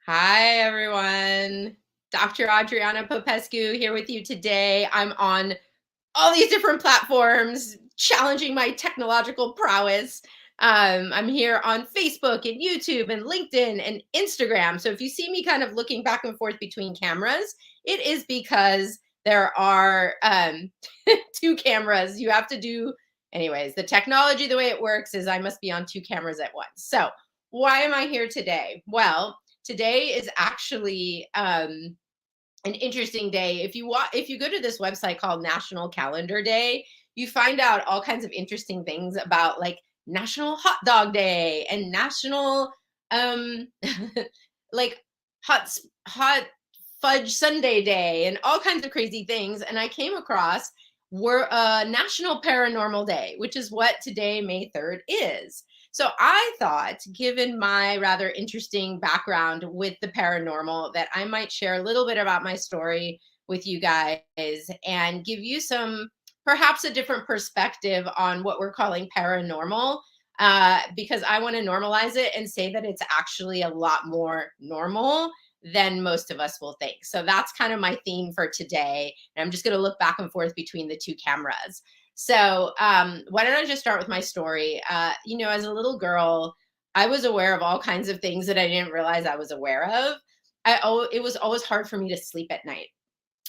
Hi, everyone. Dr. Adriana Popescu here with you today. I'm on all these different platforms, challenging my technological prowess. I'm here on Facebook and YouTube and LinkedIn and Instagram. So if you see me kind of looking back and forth between cameras, it is because there are two cameras. You have to do, anyways, the technology, the way it works is I must be on two cameras at once. So why am I here today? Well, today is actually an interesting day. If you go to this website called National Calendar Day, you find out all kinds of interesting things about like National Hot Dog Day and National um like hot fudge sundae day and all kinds of crazy things. And I came across were National Paranormal Day, which is what today, May 3rd, is. So I thought, given my rather interesting background with the paranormal, that I might share a little bit about my story with you guys and give you some, perhaps a different perspective on what we're calling paranormal, because I want to normalize it and say that it's actually a lot more normal than most of us will think. So that's kind of my theme for today. And I'm just going to look back and forth between the two cameras. So why don't I just start with my story? As a little girl, I was aware of all kinds of things that I didn't realize I was aware of. It was always hard for me to sleep at night.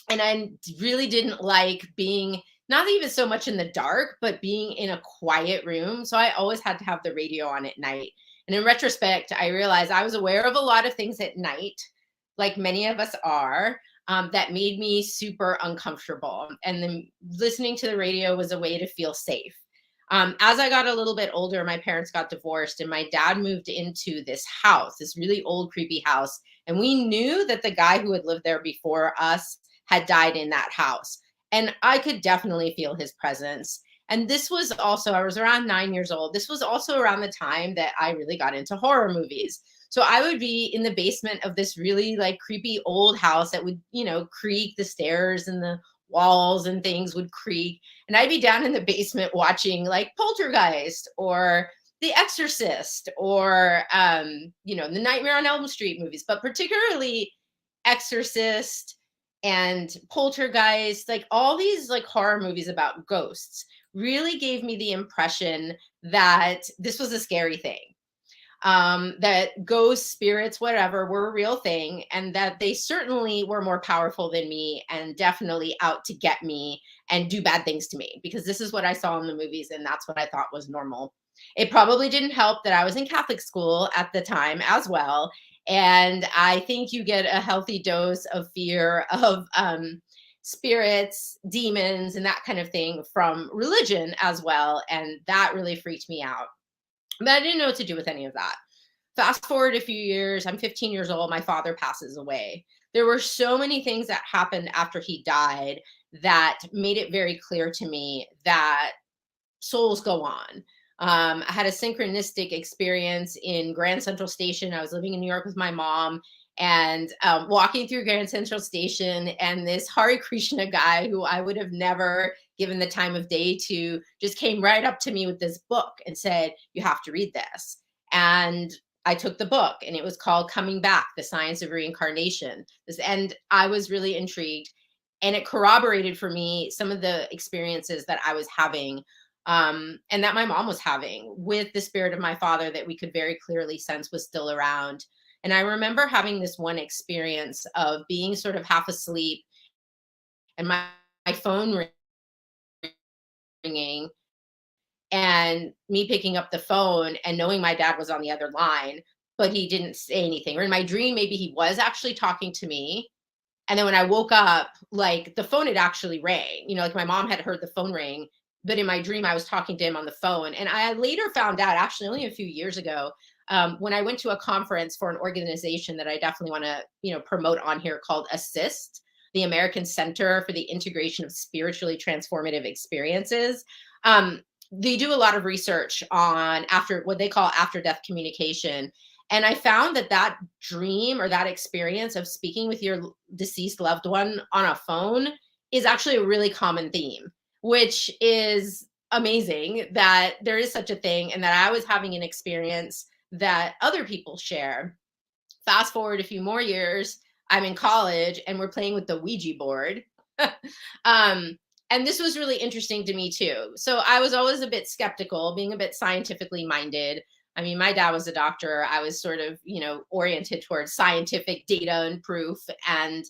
And I really didn't like being not even so much in the dark, but being in a quiet room. So I always had to have the radio on at night. And in retrospect, I realized I was aware of a lot of things at night, like many of us are, that made me super uncomfortable. And then listening to the radio was a way to feel safe. As I got a little bit older, my parents got divorced, and my dad moved into this house, this really old, creepy house. And we knew that the guy who had lived there before us had died in that house. And I could definitely feel his presence. And this was also, I was around 9 years old. This was also around the time that I really got into horror movies. So I would be in the basement of this really like creepy old house that would, creak, the stairs and the walls and things would creak. And I'd be down in the basement watching like Poltergeist or The Exorcist or, the Nightmare on Elm Street movies, but particularly Exorcist and Poltergeist, like all these like horror movies about ghosts really gave me the impression that this was a scary thing, that ghosts, spirits, whatever, were a real thing, and that they certainly were more powerful than me and definitely out to get me and do bad things to me, because this is what I saw in the movies and that's what I thought was normal. It probably didn't help that I was in Catholic school at the time as well. And I think you get a healthy dose of fear of spirits, demons, and that kind of thing from religion as well. And that really freaked me out. But I didn't know what to do with any of that. Fast forward a few years, I'm 15 years old, my father passes away. There were so many things that happened after he died that made it very clear to me that souls go on. I had a synchronistic experience in Grand Central Station. I was living in New York with my mom and walking through Grand Central Station, and this Hare Krishna guy who I would have never given the time of day to just came right up to me with this book and said, "You have to read this." And I took the book, and it was called Coming Back, The Science of Reincarnation. And I was really intrigued. And it corroborated for me some of the experiences that I was having, and that my mom was having with the spirit of my father that we could very clearly sense was still around. And I remember having this one experience of being sort of half asleep and my phone ringing and me picking up the phone and knowing my dad was on the other line, but he didn't say anything. Or in my dream, maybe he was actually talking to me. And then when I woke up, like the phone had actually rang, like my mom had heard the phone ring, but in my dream, I was talking to him on the phone. And I later found out, actually, only a few years ago, when I went to a conference for an organization that I definitely want to, promote on here called ASSIST, the American Center for the Integration of Spiritually Transformative Experiences. They do a lot of research on what they call after death communication. And I found that dream or that experience of speaking with your deceased loved one on a phone is actually a really common theme, which is amazing that there is such a thing and that I was having an experience that other people share. Fast forward a few more years, I'm in college and we're playing with the Ouija board. um, and this was really interesting to me too. So I was always a bit skeptical, being a bit scientifically minded. I mean, my dad was a doctor. I was sort of, oriented towards scientific data and proof, and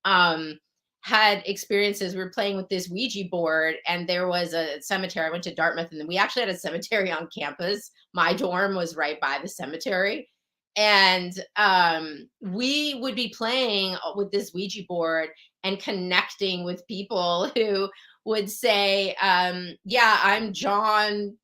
um, had experiences. We were playing with this Ouija board, and there was a cemetery. I went to Dartmouth, and we actually had a cemetery on campus. My dorm was right by the cemetery. And we would be playing with this Ouija board and connecting with people who would say, yeah, I'm John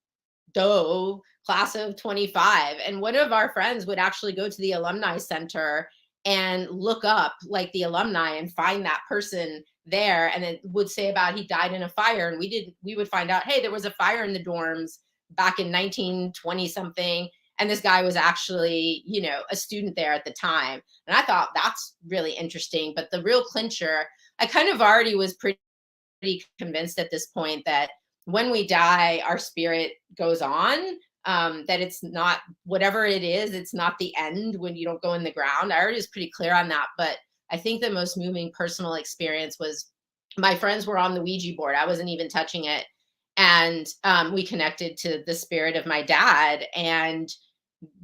Doe, class of 25. And one of our friends would actually go to the alumni center and look up like the alumni and find that person there. And it would say about he died in a fire. And we would find out, hey, there was a fire in the dorms back in 1920 something. And this guy was actually, a student there at the time. And I thought that's really interesting. But the real clincher, I kind of already was pretty convinced at this point that when we die, our spirit goes on, that it's not whatever it is, it's not the end when you don't go in the ground. I already was pretty clear on that. But I think the most moving personal experience was my friends were on the Ouija board. I wasn't even touching it. And we connected to the spirit of my dad. And,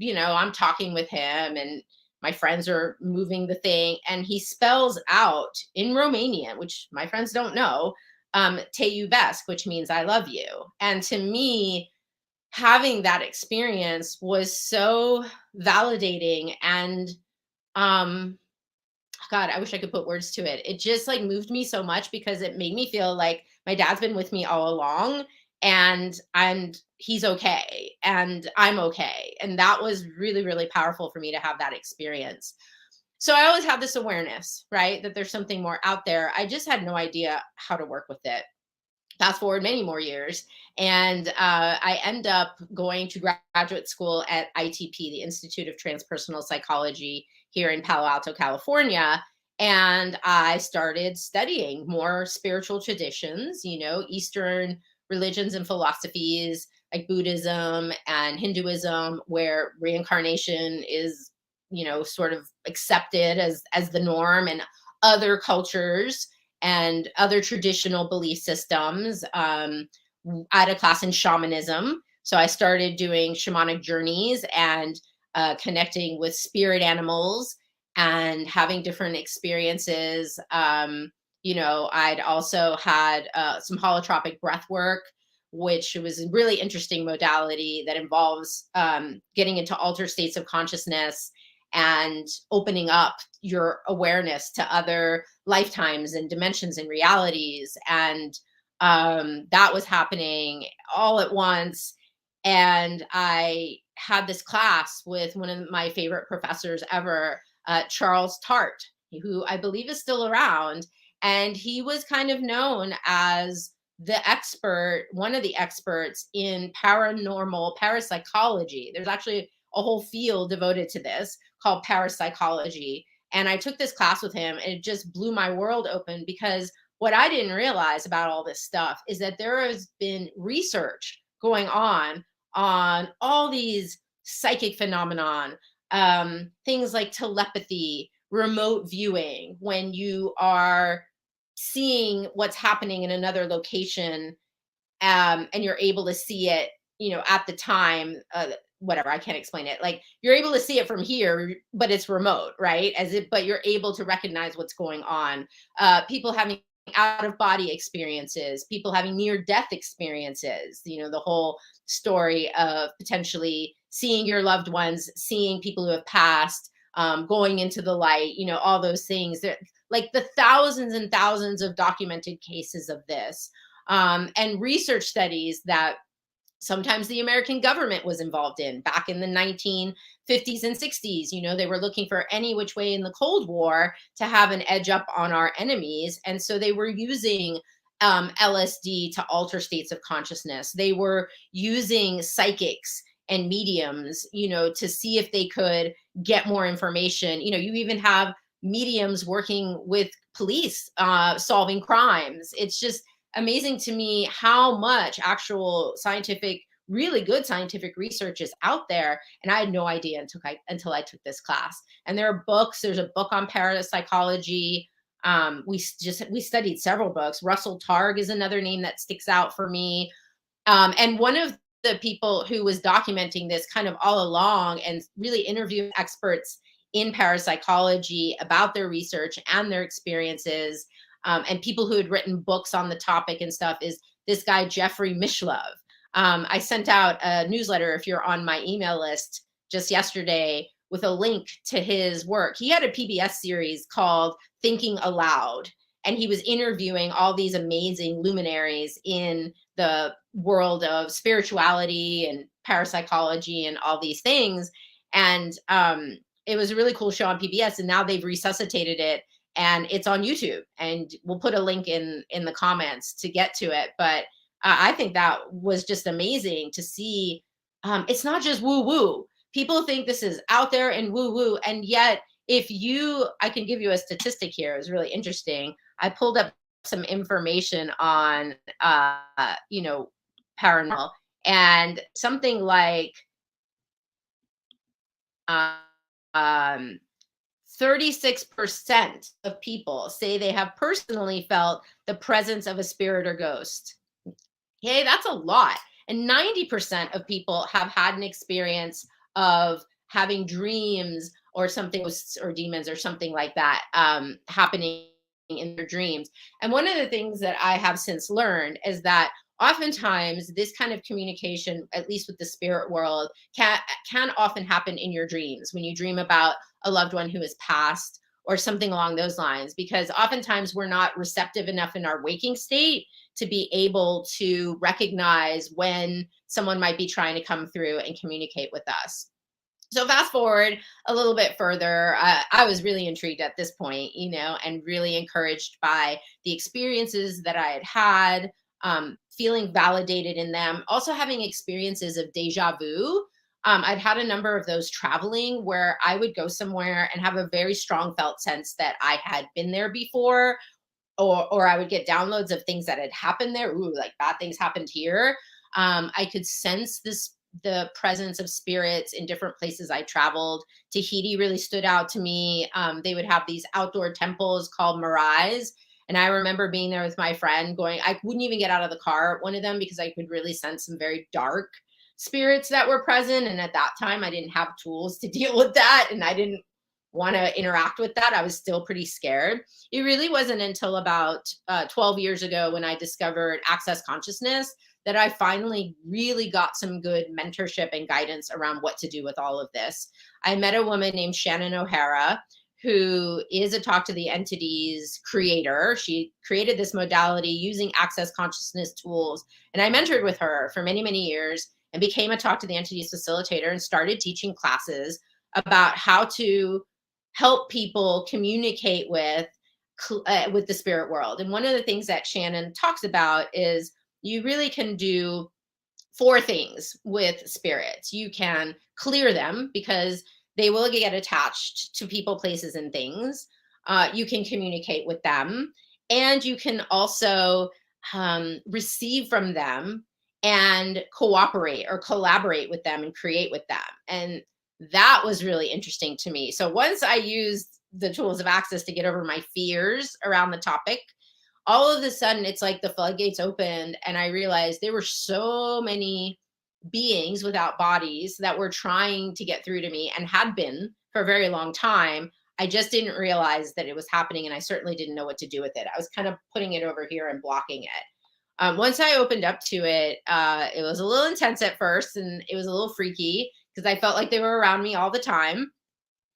I'm talking with him and my friends are moving the thing. And he spells out in Romanian, which my friends don't know, te iubesc, which means I love you. And to me, having that experience was so validating and um God, I wish I could put words to it. It just like moved me so much because it made me feel like my dad's been with me all along, and he's okay and I'm okay. And that was really, really powerful for me to have that experience. So I always have this awareness, right? That there's something more out there. I just had no idea how to work with it. Fast forward many more years, and I end up going to graduate school at ITP, the Institute of Transpersonal Psychology here in Palo Alto, California. And I started studying more spiritual traditions, Eastern religions and philosophies like Buddhism and Hinduism, where reincarnation is, sort of accepted as the norm, and other cultures and other traditional belief systems. I had a class in shamanism. So I started doing shamanic journeys and connecting with spirit animals and having different experiences. I'd also had some holotropic breath work, which was a really interesting modality that involves getting into altered states of consciousness and opening up your awareness to other lifetimes and dimensions and realities. And that was happening all at once. And I had this class with one of my favorite professors ever, Charles Tart, who I believe is still around. And he was kind of known as the expert, one of the experts in paranormal parapsychology. There's actually a whole field devoted to this called parapsychology. And I took this class with him, and it just blew my world open, because what I didn't realize about all this stuff is that there has been research going on all these psychic phenomenon, things like telepathy, remote viewing, when you are seeing what's happening in another location, and you're able to see it, at the time, whatever, I can't explain it. Like, you're able to see it from here, but it's remote, right? But you're able to recognize what's going on. People having out of body experiences, people having near death experiences, the whole story of potentially seeing your loved ones, seeing people who have passed, going into the light, all those things. Like the thousands and thousands of documented cases of this, and research studies that sometimes the American government was involved in back in the 1950s and 60s. They were looking for any which way in the Cold War to have an edge up on our enemies. And so they were using LSD to alter states of consciousness. They were using psychics and mediums, to see if they could get more information. You even have mediums working with police, solving crimes. It's just amazing to me how much actual scientific really good scientific research is out there. And I had no idea until I took this class. And there are books. There's a book on parapsychology. We studied several books. Russell Targ is another name that sticks out for me. And one of the people who was documenting this kind of all along and really interviewing experts in parapsychology about their research and their experiences, and people who had written books on the topic and stuff, is this guy, Jeffrey Mishlove. I sent out a newsletter, if you're on my email list, just yesterday with a link to his work. He had a PBS series called Thinking Aloud, and he was interviewing all these amazing luminaries in the world of spirituality and parapsychology and all these things. And it was a really cool show on PBS, and now they've resuscitated it and it's on YouTube. And we'll put a link in the comments to get to it. But I think that was just amazing to see. It's not just woo woo. People think this is out there and woo woo, and yet I can give you a statistic here. It was really interesting. I pulled up some information on, paranormal, and something like uh, um, 36% of people say they have personally felt the presence of a spirit or ghost. Okay, that's a lot. And 90% of people have had an experience of having dreams or something, or demons or something like that, happening in their dreams. And one of the things that I have since learned is that oftentimes this kind of communication, at least with the spirit world, can often happen in your dreams when you dream about a loved one who has passed or something along those lines, because oftentimes we're not receptive enough in our waking state to be able to recognize when someone might be trying to come through and communicate with us. So fast forward a little bit further, I was really intrigued at this point, and really encouraged by the experiences that I had had, feeling validated in them, also having experiences of deja vu. I'd had a number of those traveling where I would go somewhere and have a very strong felt sense that I had been there before, or I would get downloads of things that had happened there. Ooh, like bad things happened here. I could sense the presence of spirits in different places I traveled. Tahiti really stood out to me. They would have these outdoor temples called Marais. And I remember being there with my friend I wouldn't even get out of the car at one of them because I could really sense some very dark spirits that were present. And at that time, I didn't have tools to deal with that. And I didn't want to interact with that. I was still pretty scared. It really wasn't until about 12 years ago when I discovered Access Consciousness that I finally really got some good mentorship and guidance around what to do with all of this. I met a woman named Shannon O'Hara, who is a Talk to the Entities creator. She created this modality using Access Consciousness tools. And I mentored with her for many, many years and became a Talk to the Entities facilitator and started teaching classes about how to help people communicate with the spirit world. And one of the things that Shannon talks about is you really can do four things with spirits. You can clear them because they will get attached to people, places, and things. You can communicate with them, and you can also receive from them and cooperate or collaborate with them and create with them. And that was really interesting to me. So once I used the tools of access to get over my fears around the topic, all of a sudden it's like the floodgates opened and I realized there were so many beings without bodies that were trying to get through to me and had been for a very long time. I just didn't realize that it was happening, and I certainly didn't know what to do with it. I was kind of putting it over here and blocking it. Once I opened up to it, it was a little intense at first, and it was a little freaky because I felt like they were around me all the time,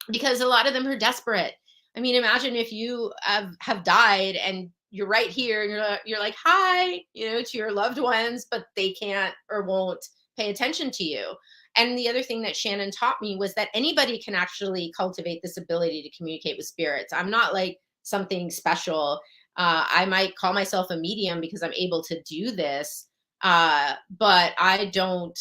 because a lot of them are desperate. I mean, imagine if you have died and you're right here and you're like, hi, to your loved ones, but they can't or won't pay attention to you. And the other thing that Shannon taught me was that anybody can actually cultivate this ability to communicate with spirits. I'm not like something special. I might call myself a medium because I'm able to do this, but I don't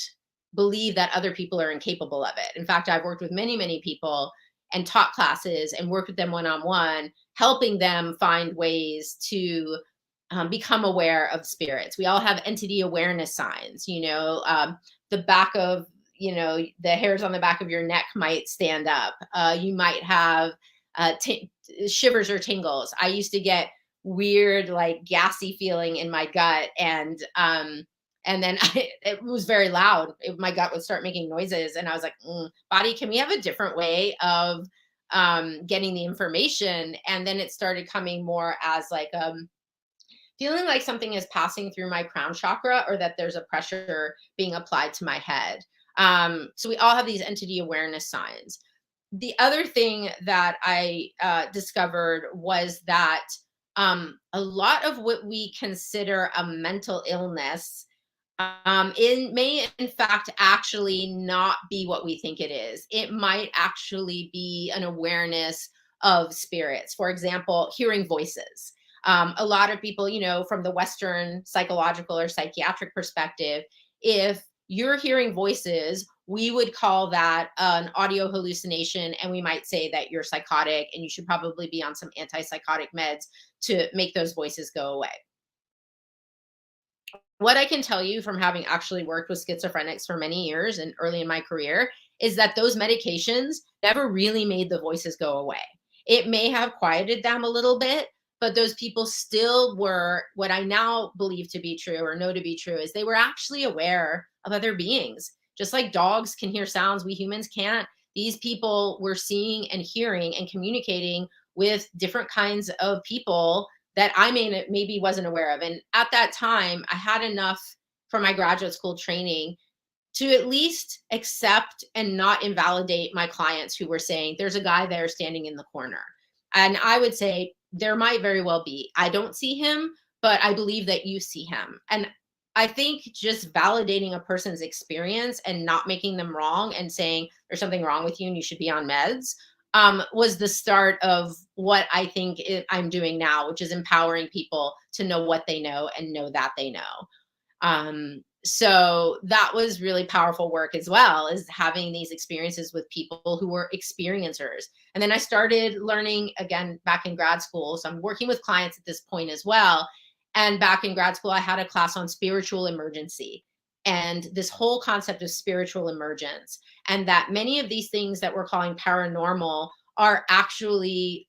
believe that other people are incapable of it. In fact, I've worked with many, many people and taught classes and worked with them one-on-one, helping them find ways to become aware of spirits. We all have entity awareness signs. the back of, the hairs on the back of your neck might stand up. You might have shivers or tingles. I used to get weird, like gassy feeling in my gut, and then it was very loud. My gut would start making noises, and I was like, "Body, can we have a different way of getting the information?" And then it started coming more as like feeling like something is passing through my crown chakra, or that there's a pressure being applied to my head. So we all have these entity awareness signs. The other thing that I discovered was that a lot of what we consider a mental illness, it may in fact actually not be what we think it is. It might actually be an awareness of spirits. For example, hearing voices. A lot of people, from the Western psychological or psychiatric perspective, if you're hearing voices, we would call that an audio hallucination. And we might say that you're psychotic and you should probably be on some antipsychotic meds to make those voices go away. What I can tell you from having actually worked with schizophrenics for many years and early in my career is that those medications never really made the voices go away. It may have quieted them a little bit, but those people still were, what I now believe to be true or know to be true, is they were actually aware of other beings. Just like dogs can hear sounds, we humans can't. These people were seeing and hearing and communicating with different kinds of people that I maybe wasn't aware of. And at that time, I had enough from my graduate school training to at least accept and not invalidate my clients who were saying, there's a guy there standing in the corner. And I would say, there might very well be. I don't see him, but I believe that you see him. And I think just validating a person's experience and not making them wrong and saying there's something wrong with you and you should be on meds, was the start of what I think I'm doing now, which is empowering people to know what they know and know that they know. So that was really powerful work as well, is having these experiences with people who were experiencers. And then I started learning again back in grad school. So I'm working with clients at this point as well. And back in grad school, I had a class on spiritual emergency and this whole concept of spiritual emergence, and that many of these things that we're calling paranormal are actually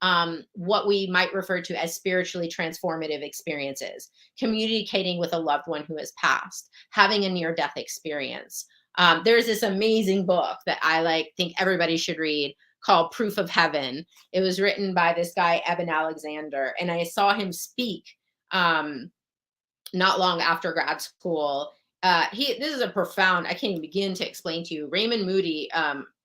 what we might refer to as spiritually transformative experiences, communicating with a loved one who has passed, having a near death experience. There's this amazing book that I think everybody should read called Proof of Heaven. It was written by this guy, Eben Alexander, and I saw him speak not long after grad school. This is a profound, I can't even begin to explain to you. Raymond Moody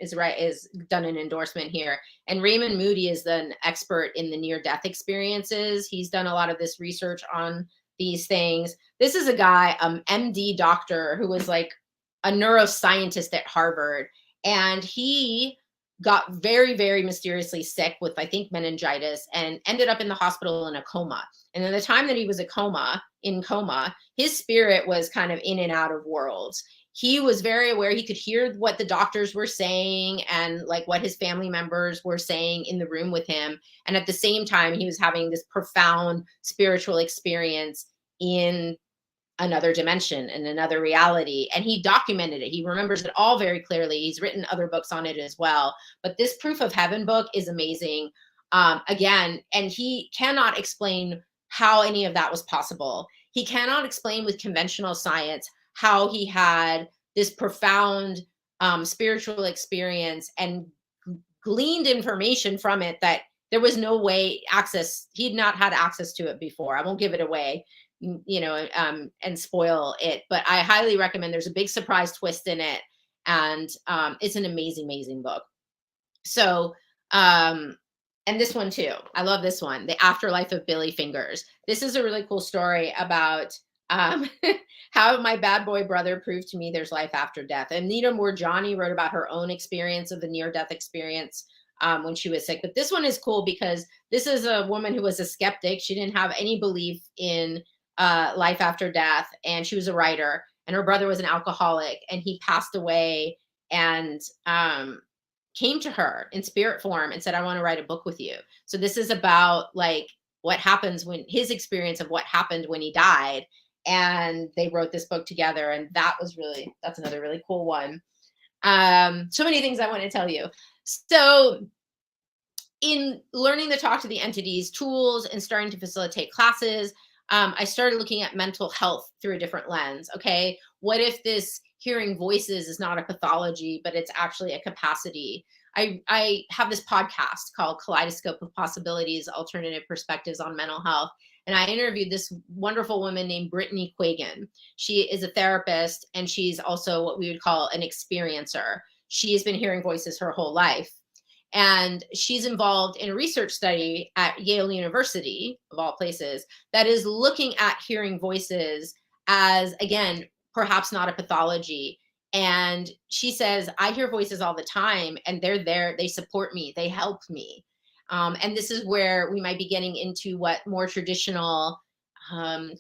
is done an endorsement here. And Raymond Moody is an expert in the near death experiences. He's done a lot of this research on these things. This is a guy, MD doctor, who was like a neuroscientist at Harvard. And he got very, very mysteriously sick with, I think, meningitis, and ended up in the hospital in a coma. And in the time that he was in coma, his spirit was kind of in and out of worlds. He was very aware. He could hear what the doctors were saying and like what his family members were saying in the room with him. And at the same time, he was having this profound spiritual experience in another dimension and another reality. And he documented it. He remembers it all very clearly. He's written other books on it as well. But this Proof of Heaven book is amazing. Again, and he cannot explain how any of that was possible. He cannot explain with conventional science how he had this profound spiritual experience and gleaned information from it that there was no way he'd not had access to it before. I won't give it away, and spoil it, but I highly recommend. There's a big surprise twist in it, and it's an amazing, amazing book. So, and this one too, I love this one, The Afterlife of Billy Fingers. This is a really cool story about how my bad boy brother proved to me there's life after death. And Nita Moorjani wrote about her own experience of the near-death experience when she was sick. But this one is cool because this is a woman who was a skeptic. She didn't have any belief in life after death, and she was a writer. And her brother was an alcoholic, and he passed away, and came to her in spirit form and said, I want to write a book with you. So this is about like what happens when his experience of what happened when he died. and they wrote this book together, and that's another really cool one. So many things I want to tell you. So in learning to talk to the entities, tools, and starting to facilitate classes, I started looking at mental health through a different lens. Okay, what if this hearing voices is not a pathology, but it's actually a capacity? I have this podcast called Kaleidoscope of Possibilities: Alternative Perspectives on Mental Health. And I interviewed this wonderful woman named Brittany Quagan. She is a therapist, and she's also what we would call an experiencer. She has been hearing voices her whole life, and she's involved in a research study at Yale University, of all places, that is looking at hearing voices as, again, perhaps not a pathology. And she says, I hear voices all the time, and they're there, they support me, they help me. And this is where we might be getting into what more traditional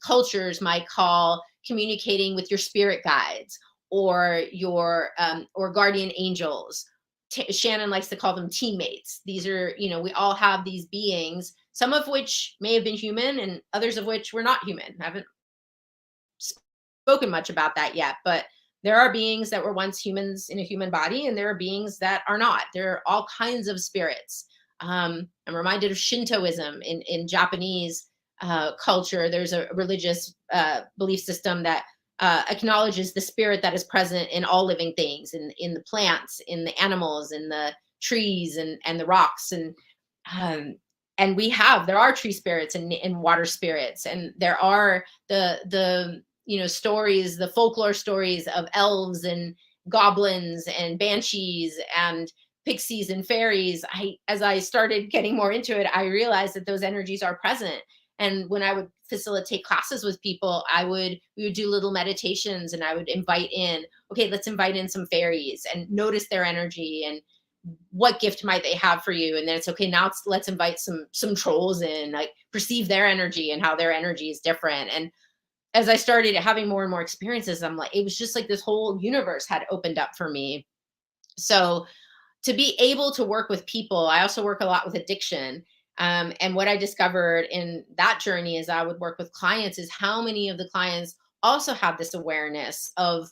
cultures might call communicating with your spirit guides, or your or guardian angels. Shannon likes to call them teammates. These are, we all have these beings, some of which may have been human and others of which were not human. I haven't spoken much about that yet, but there are beings that were once humans in a human body, and there are beings that are not. There are all kinds of spirits. I'm reminded of Shintoism in Japanese culture. There's a religious belief system that acknowledges the spirit that is present in all living things, in the plants, in the animals, in the trees, and the rocks. Um, and there are tree spirits and water spirits, and there are the stories, the folklore stories of elves and goblins and banshees and pixies and fairies. As I started getting more into it, I realized that those energies are present. And when I would facilitate classes with people, we would do little meditations, and I would invite in, okay, let's invite in some fairies and notice their energy, and what gift might they have for you. And then it's okay, now let's invite some trolls in, like perceive their energy and how their energy is different. And as I started having more and more experiences, I'm like, it was just like this whole universe had opened up for me. So to be able to work with people, I also work a lot with addiction. And what I discovered in that journey as I would work with clients is how many of the clients also have this awareness of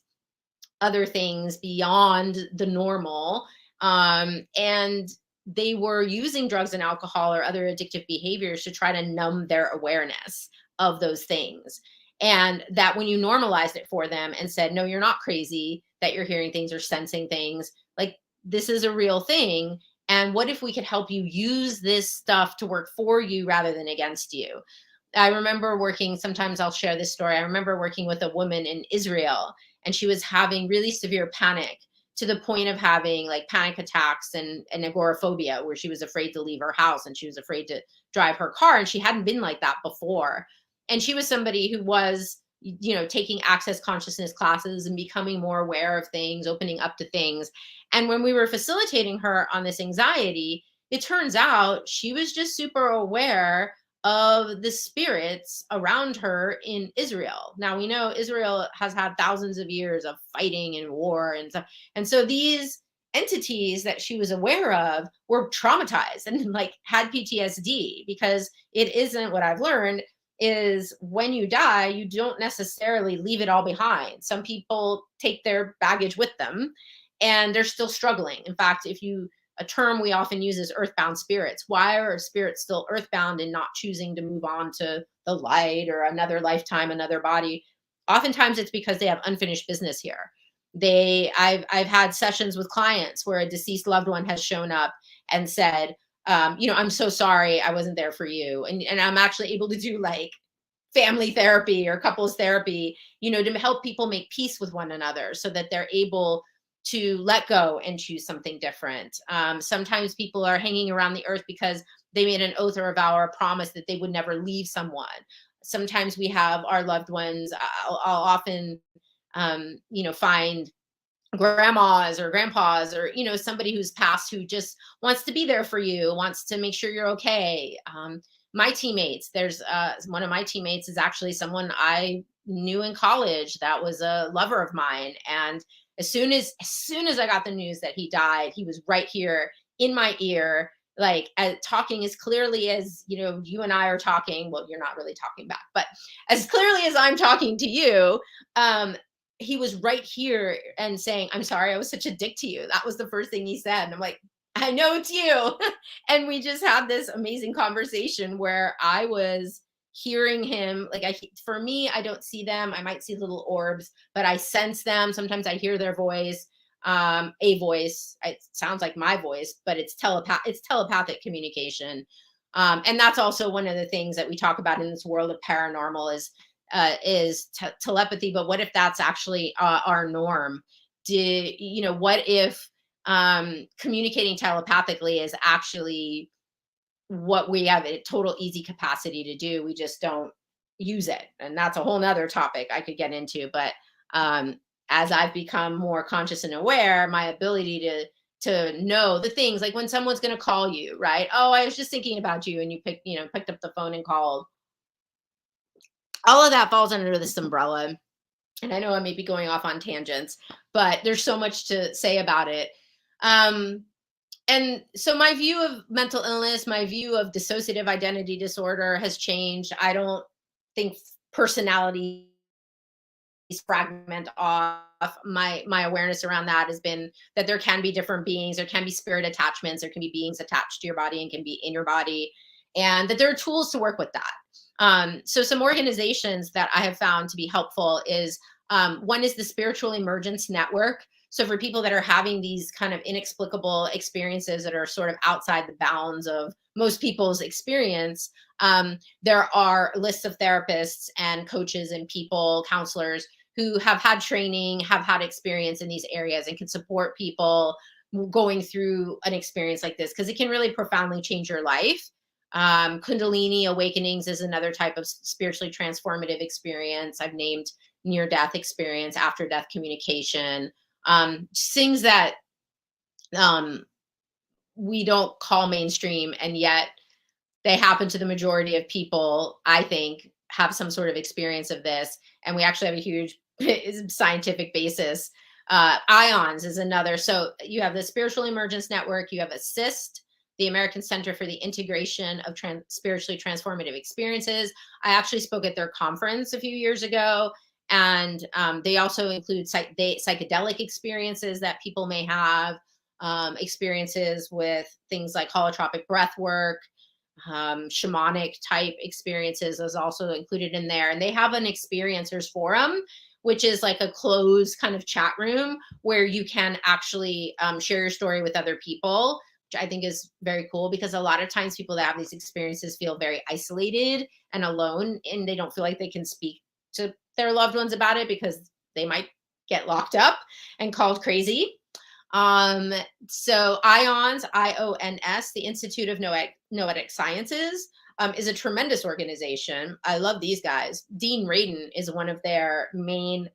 other things beyond the normal. And they were using drugs and alcohol or other addictive behaviors to try to numb their awareness of those things. And that when you normalized it for them and said, no, you're not crazy, that you're hearing things or sensing things, like this is a real thing. And what if we could help you use this stuff to work for you rather than against you? I remember sometimes I'll share this story. I remember working with a woman in Israel, and she was having really severe panic, to the point of having like panic attacks and agoraphobia, where she was afraid to leave her house and she was afraid to drive her car. And she hadn't been like that before. And she was somebody who was, taking access consciousness classes and becoming more aware of things, opening up to things. And when we were facilitating her on this anxiety, it turns out she was just super aware of the spirits around her in Israel. Now we know Israel has had thousands of years of fighting and war and stuff. And so these entities that she was aware of were traumatized and like had PTSD, because it isn't, what I've learned is, when you die, you don't necessarily leave it all behind. Some people take their baggage with them and they're still struggling. In fact, a term we often use is earthbound spirits. Why are spirits still earthbound and not choosing to move on to the light or another lifetime, another body? Oftentimes it's because they have unfinished business here. I've had sessions with clients where a deceased loved one has shown up and said, I'm so sorry I wasn't there for you. And I'm actually able to do like family therapy or couples therapy, to help people make peace with one another so that they're able to let go and choose something different. Sometimes people are hanging around the earth because they made an oath or a vow or a promise that they would never leave someone. Sometimes we have our loved ones. I'll often, find grandmas or grandpas, or somebody who's passed who just wants to be there for you, wants to make sure you're okay. My teammates, there's one of my teammates is actually someone I knew in college that was a lover of mine, and as soon as I got the news that he died, he was right here in my ear, like talking as clearly as, you and I are talking. Well, you're not really talking back, but as clearly as I'm talking to you, um, he was right here and saying, "I'm sorry, I was such a dick to you." That was the first thing he said. And I'm like, I know it's you. And we just had this amazing conversation where I was hearing him. Like, for me, I don't see them. I might see little orbs, but I sense them. Sometimes I hear their voice, a voice. It sounds like my voice, but it's telepathic communication. And that's also one of the things that we talk about in this world of paranormal is telepathy. But what if that's actually our norm? What if communicating telepathically is actually what we have a total easy capacity to do? We just don't use it. And that's a whole nother topic I could get into. But um, as I've become more conscious and aware, my ability to know the things, like when someone's going to call you, right? Oh, I was just thinking about you, and you picked up the phone and called. All of that falls under this umbrella. And I know I may be going off on tangents, but there's so much to say about it. Um, and so my view of mental illness, my view of dissociative identity disorder has changed. I don't think personality fragment off. My awareness around that has been that there can be different beings, there can be spirit attachments, there can be beings attached to your body and can be in your body, and that there are tools to work with that. So some organizations that I have found to be helpful is, one is the Spiritual Emergence Network. So for people that are having these kind of inexplicable experiences that are sort of outside the bounds of most people's experience, there are lists of therapists and coaches and people, counselors who have had training, have had experience in these areas, and can support people going through an experience like this, because it can really profoundly change your life. Kundalini awakenings is another type of spiritually transformative experience. I've named near death experience, after death communication, things that um, we don't call mainstream, and yet they happen to the majority of people, I think, have some sort of experience of this. And we actually have a huge scientific basis. Ions is another. So you have the Spiritual Emergence Network, you have ASSIST, the American Center for the Integration of Spiritually Transformative Experiences. I actually spoke at their conference a few years ago. And they also include psychedelic experiences that people may have, experiences with things like holotropic breath work, shamanic type experiences is also included in there. And they have an experiencers forum, which is like a closed kind of chat room where you can actually share your story with other people, which I think is very cool, because a lot of times people that have these experiences feel very isolated and alone, and they don't feel like they can speak to their loved ones about it because they might get locked up and called crazy. So IONS, IONS, the Institute of Noetic Sciences, is a tremendous organization. I love these guys. Dean Radin is one of their main,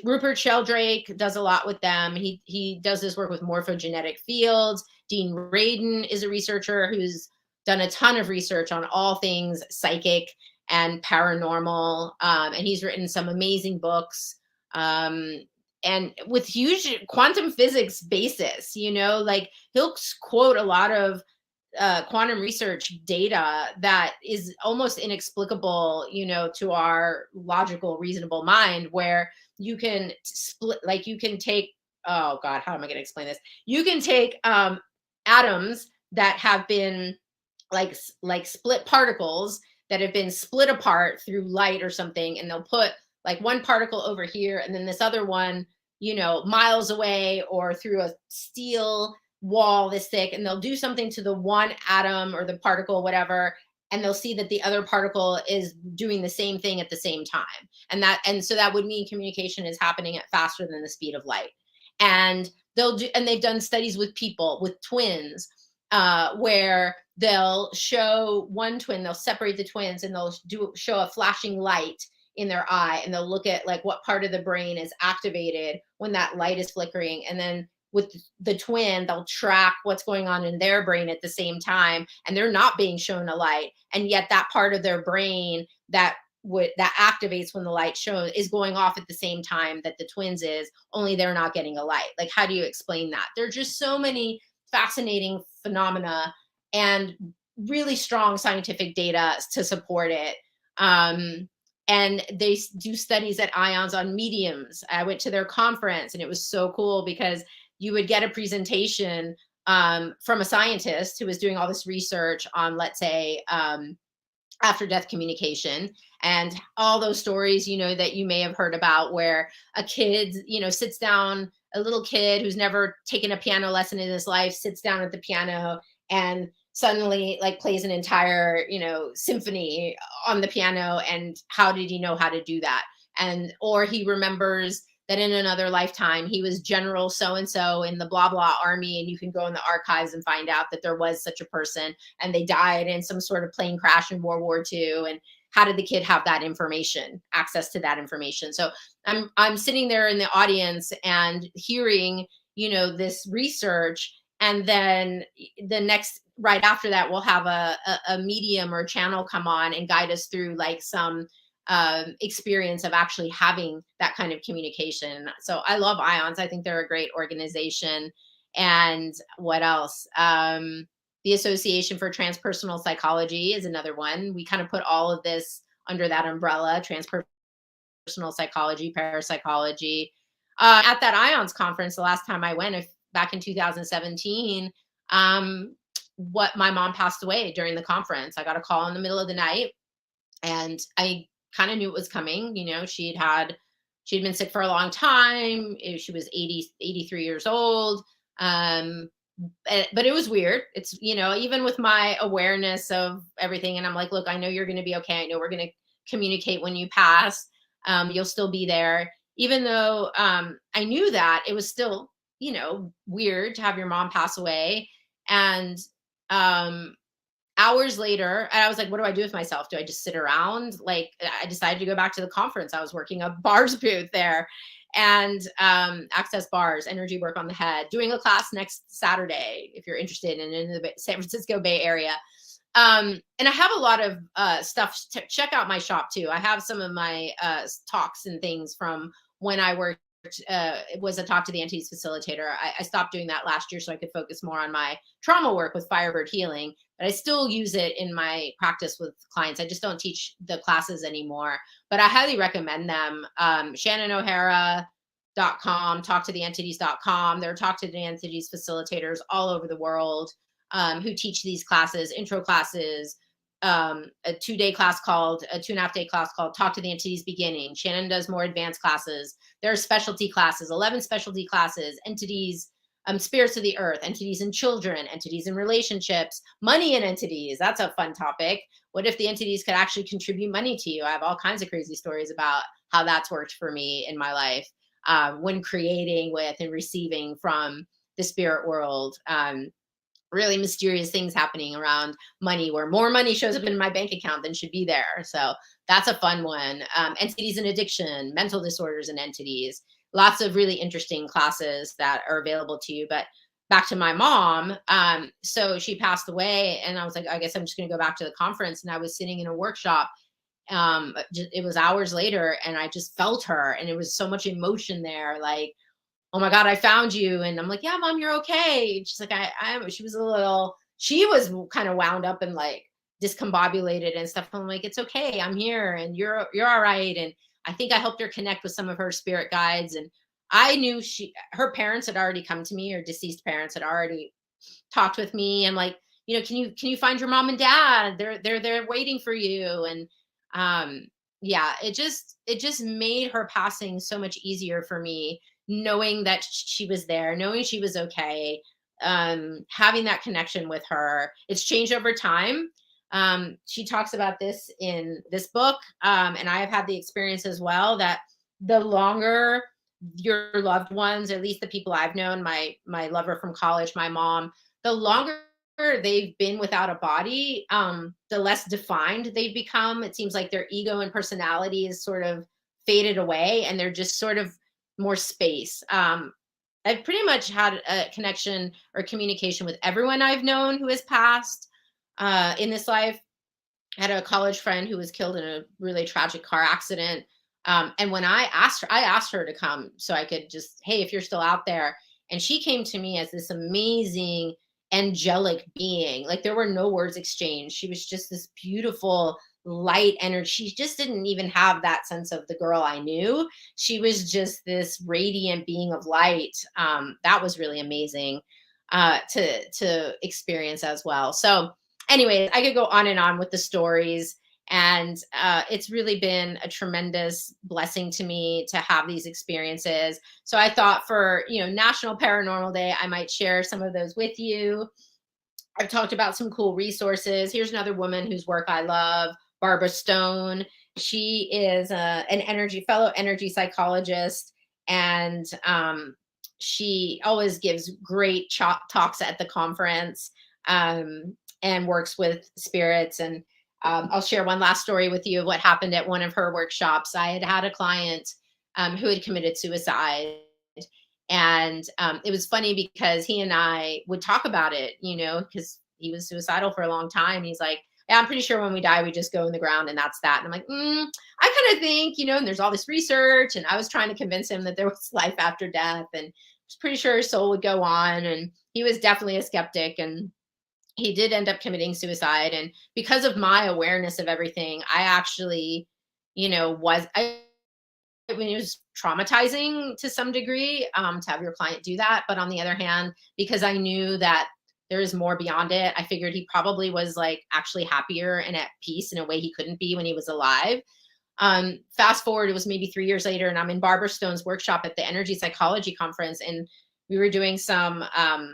Rupert Sheldrake does a lot with them. He does this work with morphogenetic fields. Dean Radin is a researcher who's done a ton of research on all things psychic and paranormal. And he's written some amazing books. And with huge quantum physics basis, like he'll quote a lot of quantum research data that is almost inexplicable, to our logical, reasonable mind, where you can split, like you can take, oh God, how am I going to explain this? You can take atoms that have been like split particles that have been split apart through light or something, and they'll put like one particle over here and then this other one, miles away or through a steel wall this thick, and they'll do something to the one atom or the particle, whatever, and they'll see that the other particle is doing the same thing at the same time. And so that would mean communication is happening at faster than the speed of light. And they've done studies with people, with twins, where they'll show one twin, they'll separate the twins, and they'll show a flashing light in their eye, and they'll look at like what part of the brain is activated when that light is flickering. And then with the twin, they'll track what's going on in their brain at the same time, and they're not being shown a light, and yet that part of their brain that activates when the light shown is going off at the same time that the twins is, only they're not getting a light. Like, how do you explain that? There's just so many fascinating phenomena and really strong scientific data to support it. Um, and they do studies at ions on mediums. I went to their conference and it was so cool because you would get a presentation from a scientist who was doing all this research on, let's say, after death communication, and all those stories, that you may have heard about, where a kid, sits down, a little kid who's never taken a piano lesson in his life sits down at the piano and suddenly like plays an entire, symphony on the piano. And how did he know how to do that? And or he remembers that in another lifetime he was general so and so in the blah blah army, and you can go in the archives and find out that there was such a person and they died in some sort of plane crash in World War II. And how did the kid have that information, access to that information? So I'm sitting there in the audience and hearing, this research. And then the next right after that, we'll have a medium or channel come on and guide us through like some experience of actually having that kind of communication. So I love IONS. I think they're a great organization. And what else? The Association for Transpersonal Psychology is another one. We kind of put all of this under that umbrella: transpersonal psychology, parapsychology. At that IONS conference, the last time I went, back in 2017, what my mom passed away during the conference. I got a call in the middle of the night, and I kind of knew it was coming. She'd been sick for a long time. She was 83 years old. But it was weird. It's, even with my awareness of everything, and I'm like, look, I know you're going to be okay. I know we're going to communicate when you pass. You'll still be there. Even though I knew that, it was still, weird to have your mom pass away. And hours later, and I was like, what do I do with myself? Do I just sit around? Like, I decided to go back to the conference. I was working a bars booth there, and access bars, energy work on the head, doing a class next Saturday if you're interested in the San Francisco Bay Area. And I have a lot of stuff to check out my shop too. I have some of my talks and things from when I worked. It was a talk to the entities facilitator. I stopped doing that last year so I could focus more on my trauma work with Firebird Healing, but I still use it in my practice with clients. I just don't teach the classes anymore, but I highly recommend them. ShannonO'Hara.com, talktotheentities.com. There are talk to the entities facilitators all over the world who teach these classes, intro classes, a 2-day class called a 2.5-day class called Talk to the Entities Beginning. Shannon does more advanced classes. There are specialty classes, 11 specialty classes: entities, spirits of the earth, entities in children, entities in relationships, money and entities. That's a fun topic. What if the entities could actually contribute money to you? I have all kinds of crazy stories about how that's worked for me in my life when creating with and receiving from the spirit world. Really mysterious things happening around money, where more money shows up in my bank account than should be there. So that's a fun one. Entities and addiction, mental disorders and entities. Lots of really interesting classes that are available to you. But back to my mom. So she passed away, and I was like, I guess I'm just going to go back to the conference. And I was sitting in a workshop. It was hours later, and I just felt her, and it was so much emotion there. Like, oh my God, I found you. And I'm like, yeah, mom, you're okay. And she's like, I am. She was kind of wound up and like discombobulated and stuff. I'm like, it's okay. I'm here and you're all right. And I think I helped her connect with some of her spirit guides. And I knew her parents had already come to me, or deceased parents had already talked with me. I'm like, can you find your mom and dad? They're waiting for you. And yeah, it just made her passing so much easier for me, knowing that she was there, knowing she was okay, having that connection with her. It's changed over time. She talks about this in this book, and I have had the experience as well, that the longer your loved ones, at least the people I've known, my lover from college, my mom, the longer they've been without a body, the less defined they've become. It seems like their ego and personality is sort of faded away, and they're just sort of more space. I've pretty much had a connection or communication with everyone I've known who has passed in this life. I had a college friend who was killed in a really tragic car accident. And when I asked her to come so I could just, hey, if you're still out there. And she came to me as this amazing angelic being. Like there were no words exchanged. She was just this beautiful light energy. She just didn't even have that sense of the girl I knew. She was just this radiant being of light. That was really amazing to experience as well. So, anyways, I could go on and on with the stories, and it's really been a tremendous blessing to me to have these experiences. So I thought for National Paranormal Day, I might share some of those with you. I've talked about some cool resources. Here's another woman whose work I love, Barbara Stone. She is an fellow energy psychologist, and she always gives great talks at the conference, and works with spirits. And I'll share one last story with you of what happened at one of her workshops. I had a client who had committed suicide, and it was funny because he and I would talk about it, because he was suicidal for a long time. He's like, yeah, I'm pretty sure when we die, we just go in the ground and that's that. And I'm like, I kind of think, and there's all this research. And I was trying to convince him that there was life after death, and I was pretty sure his soul would go on. And he was definitely a skeptic. And he did end up committing suicide. And because of my awareness of everything, I actually, I mean, it was traumatizing to some degree, to have your client do that. But on the other hand, because I knew that there is more beyond it, I figured he probably was like actually happier and at peace in a way he couldn't be when he was alive. Fast forward, it was maybe 3 years later, and I'm in Barbara Stone's workshop at the Energy Psychology Conference, and we were doing some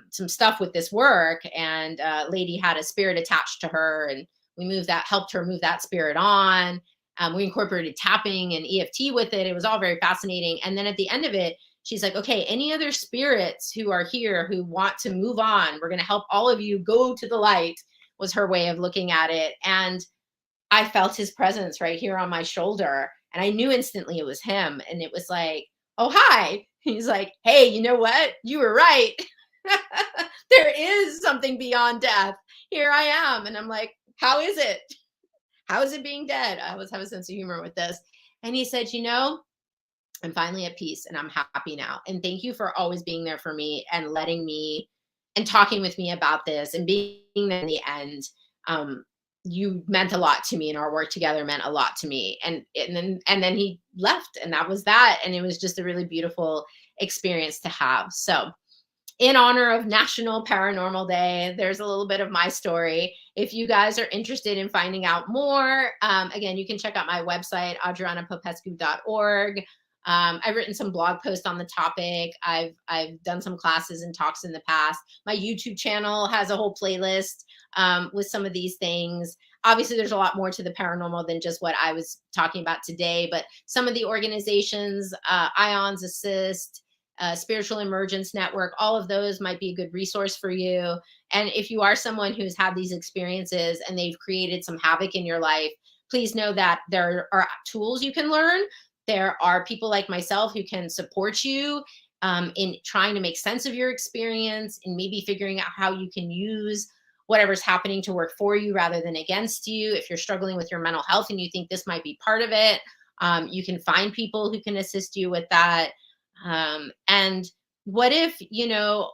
stuff with this work, and a lady had a spirit attached to her, and helped her move that spirit on. We incorporated tapping and EFT with it. It was all very fascinating. And then at the end of it, she's like, okay, any other spirits who are here who want to move on, we're going to help all of you go to the light, was her way of looking at it. And I felt his presence right here on my shoulder. And I knew instantly it was him. And it was like, oh, hi. He's like, hey, you know what? You were right. There is something beyond death. Here I am. And I'm like, how is it? How is it being dead? I always have a sense of humor with this. And he said, I'm finally at peace and I'm happy now. And thank you for always being there for me and letting me and talking with me about this and being there in the end. You meant a lot to me, and our work together meant a lot to me. And then he left, and that was that. And it was just a really beautiful experience to have. So in honor of National Paranormal Day, there's a little bit of my story. If you guys are interested in finding out more, again, you can check out my website, adrianapopescu.org. I've written some blog posts on the topic. I've done some classes and talks in the past. My YouTube channel has a whole playlist with some of these things. Obviously, there's a lot more to the paranormal than just what I was talking about today, but some of the organizations, Ions Assist, Spiritual Emergence Network, all of those might be a good resource for you. And if you are someone who's had these experiences and they've created some havoc in your life, please know that there are tools you can learn. There are people like myself who can support you in trying to make sense of your experience and maybe figuring out how you can use whatever's happening to work for you rather than against you. If you're struggling with your mental health and you think this might be part of it, you can find people who can assist you with that. And what if,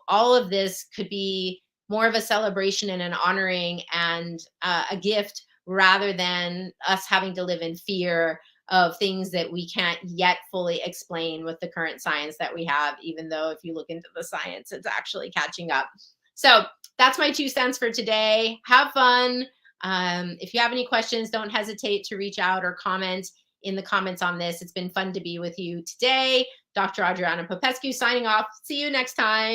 all of this could be more of a celebration and an honoring and a gift rather than us having to live in fear of things that we can't yet fully explain with the current science that we have, even though if you look into the science, it's actually catching up. So that's my 2 cents for today. Have fun. If you have any questions, don't hesitate to reach out or comment in the comments on this. It's been fun to be with you today. Dr. Adriana Popescu signing off. See you next time.